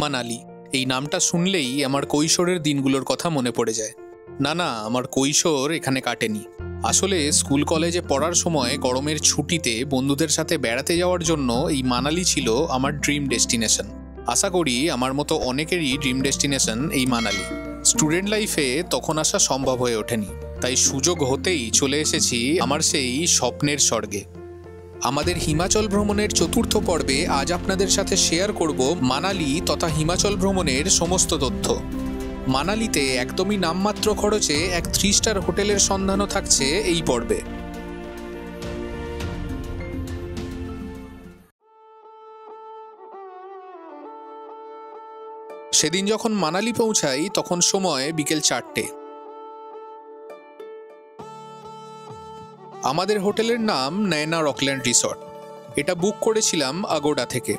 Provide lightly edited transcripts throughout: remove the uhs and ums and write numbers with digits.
মানালি, এই নামটা শুনলেই আমার কৈশোরের দিনগুলোর কথা মনে পড়ে যায়। না, আমার কৈশোর এখানে কাটেনি। আসলে স্কুল কলেজে পড়ার সময় গরমের ছুটিতে বন্ধুদের সাথে বেড়াতে যাওয়ার জন্য এই মানালি ছিল আমার ড্রিম ডেস্টিনেশন। আশা করি আমার মতো অনেকেরই ড্রিম ডেস্টিনেশন এই মানালি। স্টুডেন্ট লাইফে তখন আসা সম্ভব হয়ে ওঠেনি, তাই সুযোগ হতেই চলে এসেছি আমার সেই স্বপ্নের স্বর্গে। আমাদের হিমাচল ভ্রমণের চতুর্থ পর্বে আজ আপনাদের সাথে শেয়ার করব মানালি তথা হিমাচল ভ্রমণের সমস্ত তথ্য। মানালিতে একদমই নামমাত্র খরচে এক 3 স্টার হোটেলের সন্ধানও থাকছে এই পর্বে। সেদিন যখন মানালি পৌঁছাই তখন সময় বিকেল 4টে। আমাদের হোটেলের নাম নয়না রকল্যান্ড রিসর্ট। এটা বুক করেছিলাম আগোডা থেকে।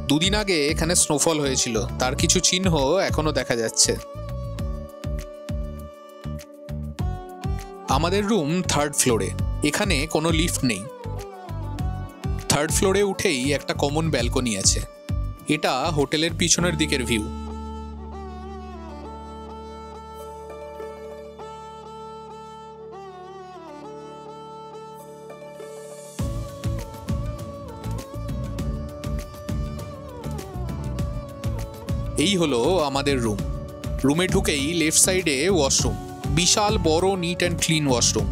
দুদিন আগে এখানে স্নোফল হয়েছিল, তার কিছু চিহ্ন এখনো দেখা যাচ্ছে। আমাদের রুম 3rd ফ্লোরে। এখানে কোনো লিফট নেই। 3rd ফ্লোরে উঠেই একটা কমন ব্যালকনি আছে। এটা হোটেলের পিছনের দিকের ভিউ। এই হলো আমাদের রুম। রুমে ঢুকেই লেফট সাইডে ওয়াশরুম, বিশাল বড় নিট অ্যান্ড ক্লিন ওয়াশরুম।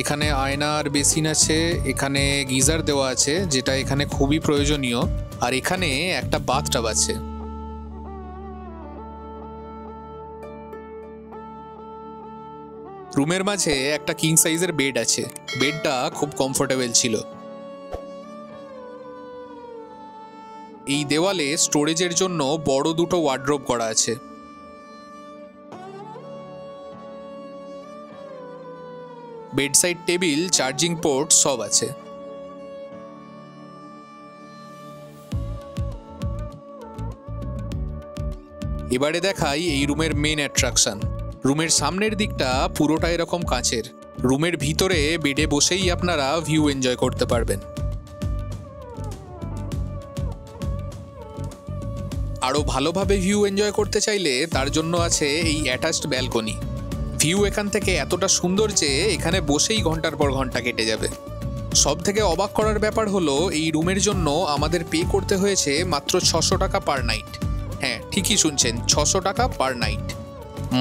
এখানে আয়না আর বেসিন আছে, এখানে গিজার দেওয়া আছে যেটা এখানে খুবই প্রয়োজনীয়, আর এখানে একটা বাথটাব আছে। রুমের মাঝে একটা কিং সাইজের বেড আছে। বেডটা খুব কমফোর্টেবল ছিল। এই দেওয়ালে স্টোরেজের জন্য বড় দুটো ওয়ার্ড্রোব করা আছে। বেডসাইড টেবিল, চার্জিং পোর্ট সব আছে। এবারে দেখাই এই রুমের মেন অ্যাট্রাকশন। রুমের সামনের দিকটা পুরোটা এরকম কাচের। রুমের ভিতরে বেডে বসেই আপনারা ভিউ এনজয় করতে পারবেন। আরও ভালোভাবে ভিউ এনজয় করতে চাইলে তার জন্য আছে এই অ্যাটাচড ব্যালকনি। ভিউ এখান থেকে এতটা সুন্দর যে এখানে বসেই ঘন্টার পর ঘন্টা কেটে যাবে। সব থেকে অবাক করার ব্যাপার হলো এই রুমের জন্য আমাদের পে করতে হয়েছে মাত্র 600 টাকা পার নাইট। হ্যাঁ, ঠিকই শুনছেন, 600 টাকা পার নাইট।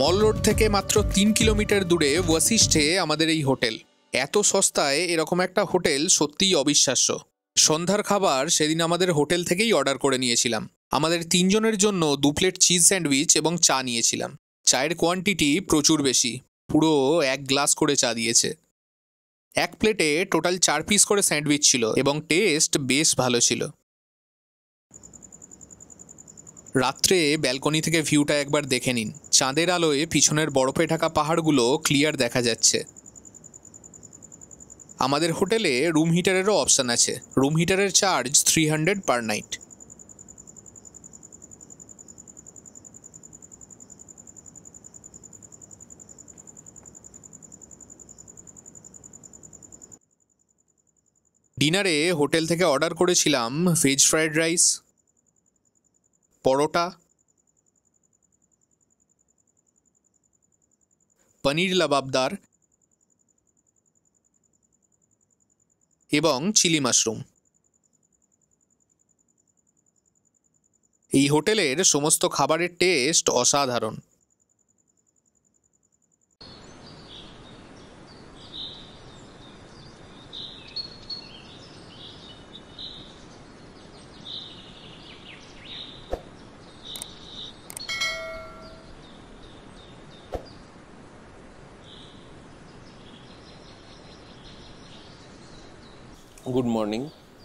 মল রোড থেকে মাত্র 3 কিলোমিটার দূরে ওয়াশিষ্ঠে আমাদের এই হোটেল। এত সস্তায় এরকম একটা হোটেল সত্যিই অবিশ্বাস্য। সন্ধ্যার খাবার সেদিন আমাদের হোটেল থেকেই অর্ডার করে নিয়েছিলাম। আমাদের 3 জনের জন্য 2 প্লেট চিজ স্যান্ডউইচ এবং চা নিয়েছিলাম। চায়ের কোয়ান্টিটি প্রচুর বেশি, পুরো 1 গ্লাস করে চা দিয়েছে। এক প্লেটে টোটাল 4 পিস করে স্যান্ডউইচ ছিল এবং টেস্ট বেশ ভালো ছিল। রাত্রে ব্যালকনি থেকে ভিউটা একবার দেখে নিন। চাঁদের আলোয় পিছনের বরফে ঢাকা পাহাড়গুলো ক্লিয়ার দেখা যাচ্ছে। আমাদের হোটেলে রুম হিটারেরও অপশান আছে। রুম হিটারের চার্জ 300 পার নাইট। ডিনারে হোটেল থেকে অর্ডার করেছিলাম veg fried rice, paratha, paneer lababdar এবং চিলি মাশরুম। এই হোটেলের সমস্ত খাবারের টেস্ট অসাধারণ। Good morning.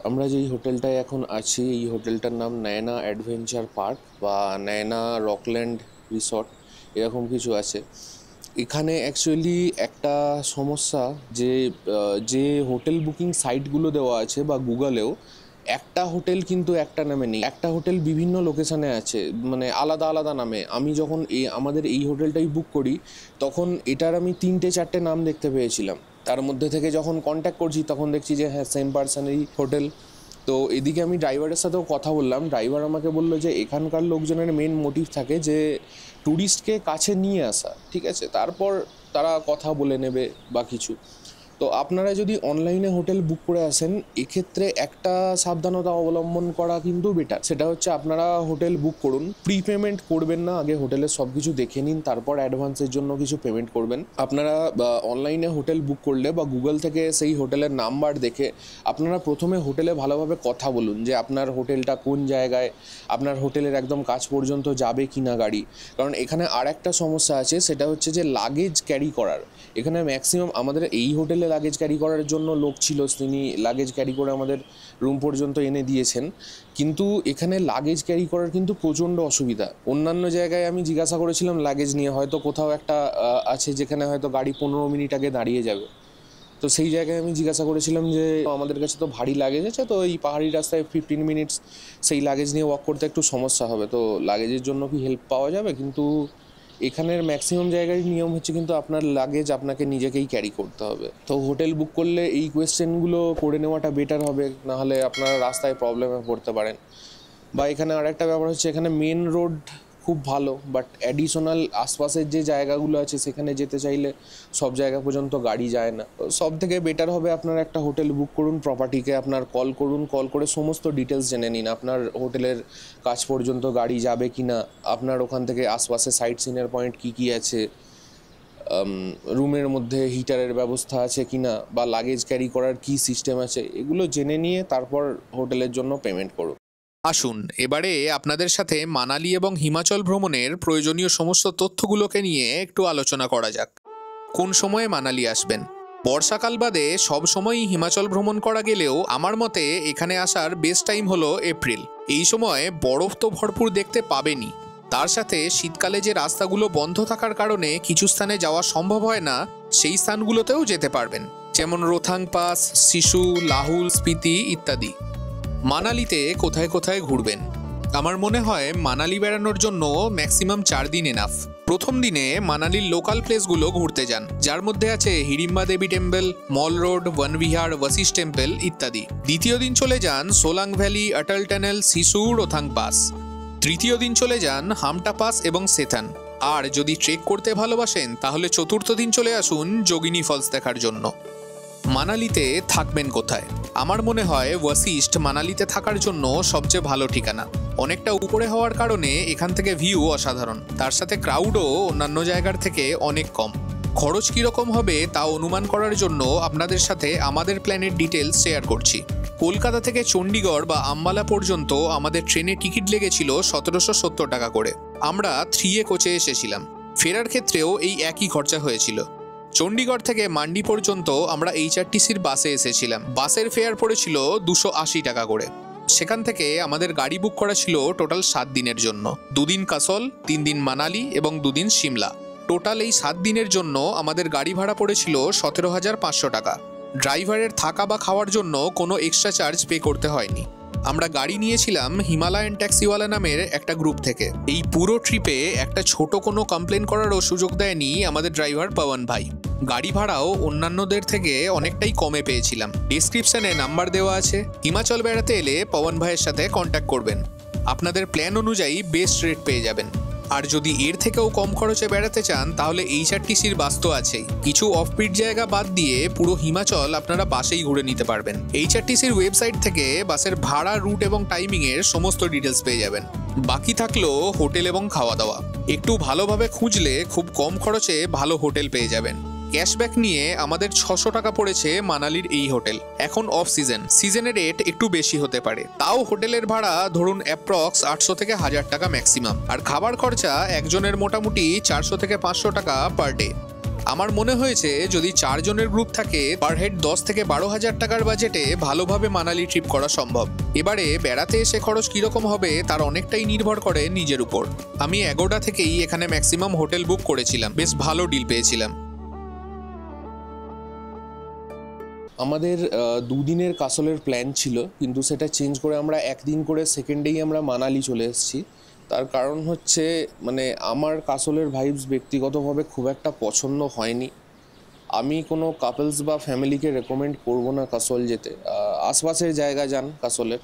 আমরা যেই হোটেলটায় এখন আছি এই হোটেলটার নাম নয়না অ্যাডভেঞ্চার পার্ক বা নয়না রকল্যান্ড রিসর্ট, এরকম কিছু আছে। এখানে অ্যাকচুয়ালি একটা সমস্যা যে হোটেল বুকিং সাইটগুলো দেওয়া আছে বা গুগলেও, একটা হোটেল কিন্তু একটা নামে নেই, একটা হোটেল বিভিন্ন লোকেশানে আছে, মানে আলাদা আলাদা নামে। আমি যখন আমাদের এই হোটেলটাই বুক করি তখন এটার আমি 3-4টে নাম দেখতে পেয়েছিলাম। তার মধ্যে থেকে যখন কন্ট্যাক্ট করছি তখন দেখছি যে হ্যাঁ সেম পার্সনেরই হোটেল। তো এদিকে আমি ড্রাইভারের সাথেও কথা বললাম, ড্রাইভার আমাকে বললো যে এখানকার লোকজনের মেন মোটিভ থাকে যে ট্যুরিস্টকে কাছে নিয়ে আসা, ঠিক আছে, তারপর তারা কথা বলে নেবে বা কিছু। তো আপনারা যদি অনলাইনে হোটেল বুক করে আসেন এক্ষেত্রে একটা সাবধানতা অবলম্বন করা কিন্তু বেটার, সেটা হচ্ছে আপনারা হোটেল বুক করুন, প্রি পেমেন্ট করবেন না, আগে হোটেলের সব কিছু দেখে নিন, তারপর অ্যাডভান্সের জন্য কিছু পেমেন্ট করবেন। আপনারা অনলাইনে হোটেল বুক করলে বা গুগল থেকে সেই হোটেলের নাম্বার দেখে আপনারা প্রথমে হোটেলে ভালোভাবে কথা বলুন যে আপনার হোটেলটা কোন জায়গায়, আপনার হোটেলের একদম কাছ পর্যন্ত যাবে কি না গাড়ি। কারণ এখানে আর একটা সমস্যা আছে, সেটা হচ্ছে যে লাগেজ ক্যারি করার। এখানে ম্যাক্সিমাম আমাদের এই হোটেলে লাগেজ ক্যারি করার জন্য লোক ছিল, তিনি লাগেজ ক্যারি করে আমাদের রুম পর্যন্ত এনে দিয়েছেন, কিন্তু এখানে লাগেজ ক্যারি করার কিন্তু প্রচণ্ড অসুবিধা। অন্যান্য জায়গায় আমি জিজ্ঞাসা করেছিলাম লাগেজ নিয়ে, হয়তো কোথাও একটা আছে যেখানে হয়তো গাড়ি 15 মিনিট আগে দাঁড়িয়ে যাবে, তো সেই জায়গায় আমি জিজ্ঞাসা করেছিলাম যে আমাদের কাছে তো ভারী লাগেজ আছে, তো এই পাহাড়ি রাস্তায় 15 মিনিটস সেই লাগেজ নিয়ে ওয়াক করতে একটু সমস্যা হবে, তো লাগেজের জন্য কি হেল্প পাওয়া যাবে। কিন্তু এখানের ম্যাক্সিমাম জায়গায় নিয়ম হচ্ছে কিন্তু আপনার লাগেজ আপনাকে নিজেকেই ক্যারি করতে হবে। তো হোটেল বুক করলে এই কোয়েশ্চেনগুলো করে নেওয়াটা বেটার হবে, নাহলে আপনারা রাস্তায় প্রবলেমে পড়তে পারেন। বা এখানে আরেকটা ব্যাপার হচ্ছে, এখানে মেন রোড খুব ভালো, বাট অ্যাডিশনাল আশপাশের যে জায়গাগুলো আছে সেখানে যেতে চাইলে সব জায়গা পর্যন্ত গাড়ি যায় না। তো সব থেকে বেটার হবে আপনার একটা হোটেল বুক করুন, প্রপার্টিকে আপনার কল করুন, কল করে সমস্ত ডিটেলস জেনে নিন, আপনার হোটেলের কাছ পর্যন্ত গাড়ি যাবে কি না, আপনার ওখান থেকে আশপাশে সাইট সিনের পয়েন্ট কী কী আছে, রুমের মধ্যে হিটারের ব্যবস্থা আছে কি না, বা লাগেজ ক্যারি করার কী সিস্টেম আছে, এগুলো জেনে নিয়ে তারপর হোটেলের জন্য পেমেন্ট করুন। আসুন এবারে আপনাদের সাথে মানালি এবং হিমাচল ভ্রমণের প্রয়োজনীয় সমস্ত তথ্যগুলোকে নিয়ে একটু আলোচনা করা যাক। কোন সময়ে মানালি আসবেন? বর্ষাকাল বাদে সব সময়ই হিমাচল ভ্রমণ করা গেলেও আমার মতে এখানে আসার বেস্ট টাইম হলো এপ্রিল। এই সময় বরফ তো ভরপুর দেখতে পাবেনই, তার সাথে শীতকালে যে রাস্তাগুলো বন্ধ থাকার কারণে কিছু স্থানে যাওয়া সম্ভব হয় না, সেই স্থানগুলোতেও যেতে পারবেন, যেমন রোথাং পাস, সিসু, লাহুল, স্পিতি ইত্যাদি। মানালিতে কোথায় কোথায় ঘুরবেন? আমার মনে হয় মানালি বেড়ানোর জন্য ম্যাক্সিমাম 4 দিন এনাফ। প্রথম দিনে মানালির লোকাল প্লেসগুলো ঘুরতে যান, যার মধ্যে আছে হিড়িম্বা দেবী টেম্পল, মল রোড, বনবিহার, ওয়াসিস টেম্পল ইত্যাদি। দ্বিতীয় দিন চলে যান সোলাং ভ্যালি, অটল টানেল, সিসু, রোথাং পাস। তৃতীয় দিন চলে যান হামটা পাস এবং সেথান। আর যদি ট্রেক করতে ভালোবাসেন তাহলে চতুর্থ দিন চলে আসুন যোগিনী ফলস দেখার জন্য। মানালিতে থাকবেন কোথায়? আমার মনে হয় ওয়াসিস্ট মানালিতে থাকার জন্য সবচেয়ে ভালো ঠিকানা। অনেকটা উপরে হওয়ার কারণে এখান থেকে ভিউ অসাধারণ, তার সাথে ক্রাউডও অন্যান্য জায়গার থেকে অনেক কম। খরচ কীরকম হবে তা অনুমান করার জন্য আপনাদের সাথে আমাদের প্ল্যানের ডিটেলস শেয়ার করছি। কলকাতা থেকে চণ্ডীগড় বা আম্বালা পর্যন্ত আমাদের ট্রেনে টিকিট লেগেছিল 1770 টাকা করে। আমরা 3A কোচে এসেছিলাম, ফেরার ক্ষেত্রেও এই একই খরচা হয়েছিল। চণ্ডীগড় থেকে মান্ডি পর্যন্ত আমরা HRTCর বাসে এসেছিলাম, বাসের ফেয়ার পড়েছিল 280 টাকা করে। সেখান থেকে আমাদের গাড়ি বুক করা ছিল টোটাল 7 দিনের জন্য, 2 দিন কাসল, 3 দিন মানালি এবং 2 দিন সিমলা। টোটাল এই 7 দিনের জন্য আমাদের গাড়ি ভাড়া পড়েছিল 17,500 টাকা। ড্রাইভারের থাকা বা খাওয়ার জন্য কোনো এক্সট্রা চার্জ পে করতে হয়নি। আমরা গাড়ি নিয়েছিলাম হিমালয়ান ট্যাক্সিওয়ালা নামের একটা গ্রুপ থেকে। এই পুরো ট্রিপে একটা ছোট কোনো কমপ্লেন করারও সুযোগ দেয়নি আমাদের ড্রাইভার পবন ভাই। গাড়ি ভাড়াও অন্যান্যদের থেকে অনেকটাই কমে পেয়েছিলাম। ডেসক্রিপশনে নাম্বার দেওয়া আছে, হিমাচল বেড়াতে এলে পবন ভাইয়ের সাথে কন্ট্যাক্ট করবেন, আপনাদের প্ল্যান অনুযায়ী বেস্ট রেট পেয়ে যাবেন। আর যদি এর থেকেও কম খরচে বেড়াতে চান তাহলে HRTCর বাস তো আছেই। কিছু অফবিট জায়গা বাদ দিয়ে পুরো হিমাচল আপনারা বাসেই ঘুরে নিতে পারবেন। HRTCর ওয়েবসাইট থেকে বাসের ভাড়া, রুট এবং টাইমিংয়ের সমস্ত ডিটেলস পেয়ে যাবেন। বাকি থাকলো হোটেল এবং খাওয়া দাওয়া। একটু ভালোভাবে খুঁজলে খুব কম খরচে ভালো হোটেল পেয়ে যাবেন। ক্যাশব্যাক নিয়ে আমাদের 600 টাকা পড়েছে মানালির এই হোটেল। এখন অফ সিজন, সিজনের রেট একটু বেশি হতে পারে, তাও হোটেলের ভাড়া ধরুন অ্যাপ্রক্স 800 থেকে 1000 টাকা ম্যাক্সিমাম। আর খাবার খরচা একজনের মোটামুটি 400 থেকে 500 টাকা পার ডে। আমার মনে হয়েছে যদি 4 জনের গ্রুপ থাকে পার হেড 10 থেকে 12,000 টাকার বাজেটে ভালোভাবে মানালি ট্রিপ করা সম্ভব। এবারে বেড়াতে এসে খরচ কীরকম হবে তার অনেকটাই নির্ভর করে নিজের উপর। আমি এগোডা থেকেই এখানে ম্যাক্সিমাম হোটেল বুক করেছিলাম, বেশ ভালো ডিল পেয়েছিলাম। আমাদের 2 দিনের কাসলের প্ল্যান ছিল, কিন্তু সেটা চেঞ্জ করে আমরা 1 দিন করে সেকেন্ডেই আমরা মানালি চলে এসেছি। তার কারণ হচ্ছে মানে আমার কাসলের ভাইবস ব্যক্তিগতভাবে খুব একটা পছন্দ হয়নি। আমি কোনো কাপলস বা ফ্যামিলিকে রেকমেন্ড করব না কাসল যেতে। আশপাশের জায়গা যান কাসলের।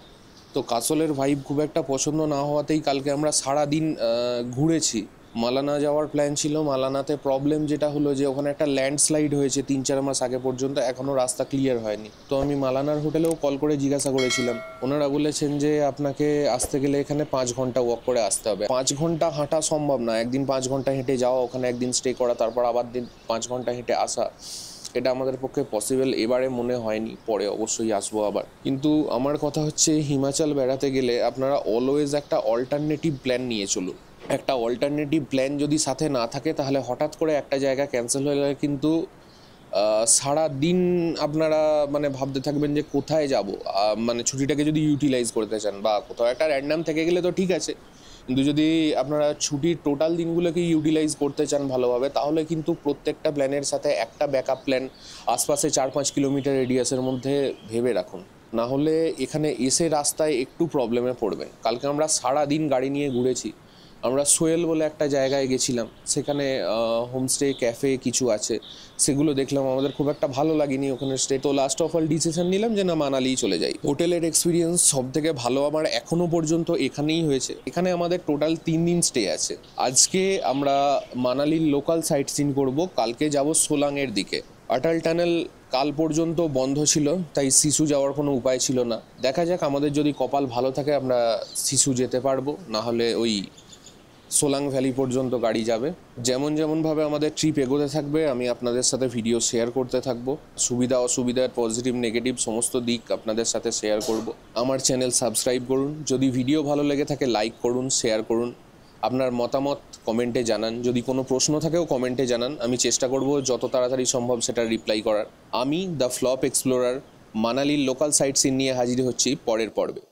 তো কাসলের ভাইব খুব একটা পছন্দ না হওয়াতেই কালকে আমরা সারাদিন ঘুরেছি। মালানা যাওয়ার প্ল্যান ছিল। মালানাতে প্রবলেম যেটা হলো যে ওখানে একটা ল্যান্ডস্লাইড হয়েছে 3-4 মাস আগে পর্যন্ত, এখনও রাস্তা ক্লিয়ার হয়নি। তো আমি মালানার হোটেলেও কল করে জিজ্ঞাসা করেছিলাম, ওনারা বলেছেন যে আপনাকে আসতে গেলে এখানে 5 ঘন্টা ওয়াক করে আসতে হবে। 5 ঘন্টা হাঁটা সম্ভব না, একদিন 5 ঘন্টা হেঁটে যাওয়া, ওখানে একদিন স্টে করা, তারপর আবার দিন 5 ঘন্টা হেঁটে আসা, এটা আমাদের পক্ষে পসিবল এবারে মনে হয়নি। পরে অবশ্যই আসবো আবার। কিন্তু আমার কথা হচ্ছে হিমাচল বেড়াতে গেলে আপনারা অলওয়েজ একটা অল্টারনেটিভ প্ল্যান নিয়ে চলুন। একটা অল্টারনেটিভ প্ল্যান যদি সাথে না থাকে তাহলে হঠাৎ করে একটা জায়গা ক্যান্সেল হয়ে গেলে কিন্তু সারা দিন আপনারা মানে ভাবতে থাকবেন যে কোথায় যাব। মানে ছুটিটাকে যদি ইউটিলাইজ করতে চান বা কোথাও একটা র্যান্ডাম থেকে গেলে তো ঠিক আছে, কিন্তু যদি আপনারা ছুটির টোটাল দিনগুলোকে ইউটিলাইজ করতে চান ভালোভাবে, তাহলে কিন্তু প্রত্যেকটা প্ল্যানের সাথে একটা ব্যাকআপ প্ল্যান আশপাশে 4-5 কিলোমিটার রেডিয়াসের মধ্যে ভেবে রাখুন। না হলে এখানে এসে রাস্তায় একটু প্রবলেমে পড়বেন। কালকে আমরা সারা দিন গাড়ি নিয়ে ঘুরেছি। আমরা সোয়েল বলে একটা জায়গায় গেছিলাম, সেখানে হোমস্টে ক্যাফে কিছু আছে, সেগুলো দেখলাম। আমাদের খুব একটা ভালো লাগেনি ওখানে স্টে। তো লাস্ট অফ অল ডিসিশন নিলাম যে না, মানালিই চলে যাই। হোটেলের এক্সপিরিয়েন্স সব থেকে ভালো আমার এখনও পর্যন্ত এখানেই হয়েছে। এখানে আমাদের টোটাল 3 দিন স্টে আছে। আজকে আমরা মানালির লোকাল সাইট সিন করবো, কালকে যাব সোলাংয়ের দিকে। অটল টানেল কাল পর্যন্ত বন্ধ ছিল, তাই সিসু যাওয়ার কোনো উপায় ছিল না। দেখা যাক, আমাদের যদি কপাল ভালো থাকে আমরা সিসু যেতে পারবো, না হলে ওই সোলাং ভ্যালি পর্যন্ত গাড়ি যাবে। যেমনভাবে আমাদের ট্রিপ এগোতে থাকবে আমি আপনাদের সাথে ভিডিও শেয়ার করতে থাকবো। সুবিধা অসুবিধার পজিটিভ নেগেটিভ সমস্ত দিক আপনাদের সাথে শেয়ার করব। আমার চ্যানেল সাবস্ক্রাইব করুন। যদি ভিডিও ভালো লেগে থাকে লাইক করুন, শেয়ার করুন। আপনার মতামত কমেন্টে জানান। যদি কোনো প্রশ্ন থাকেও কমেন্টে জানান, আমি চেষ্টা করব যত তাড়াতাড়ি সম্ভব সেটা রিপ্লাই করার। আমি দ্য ফ্লপ এক্সপ্লোরার মানালির লোকাল সাইট সিন নিয়ে হাজির হচ্ছি পরের পর্বে।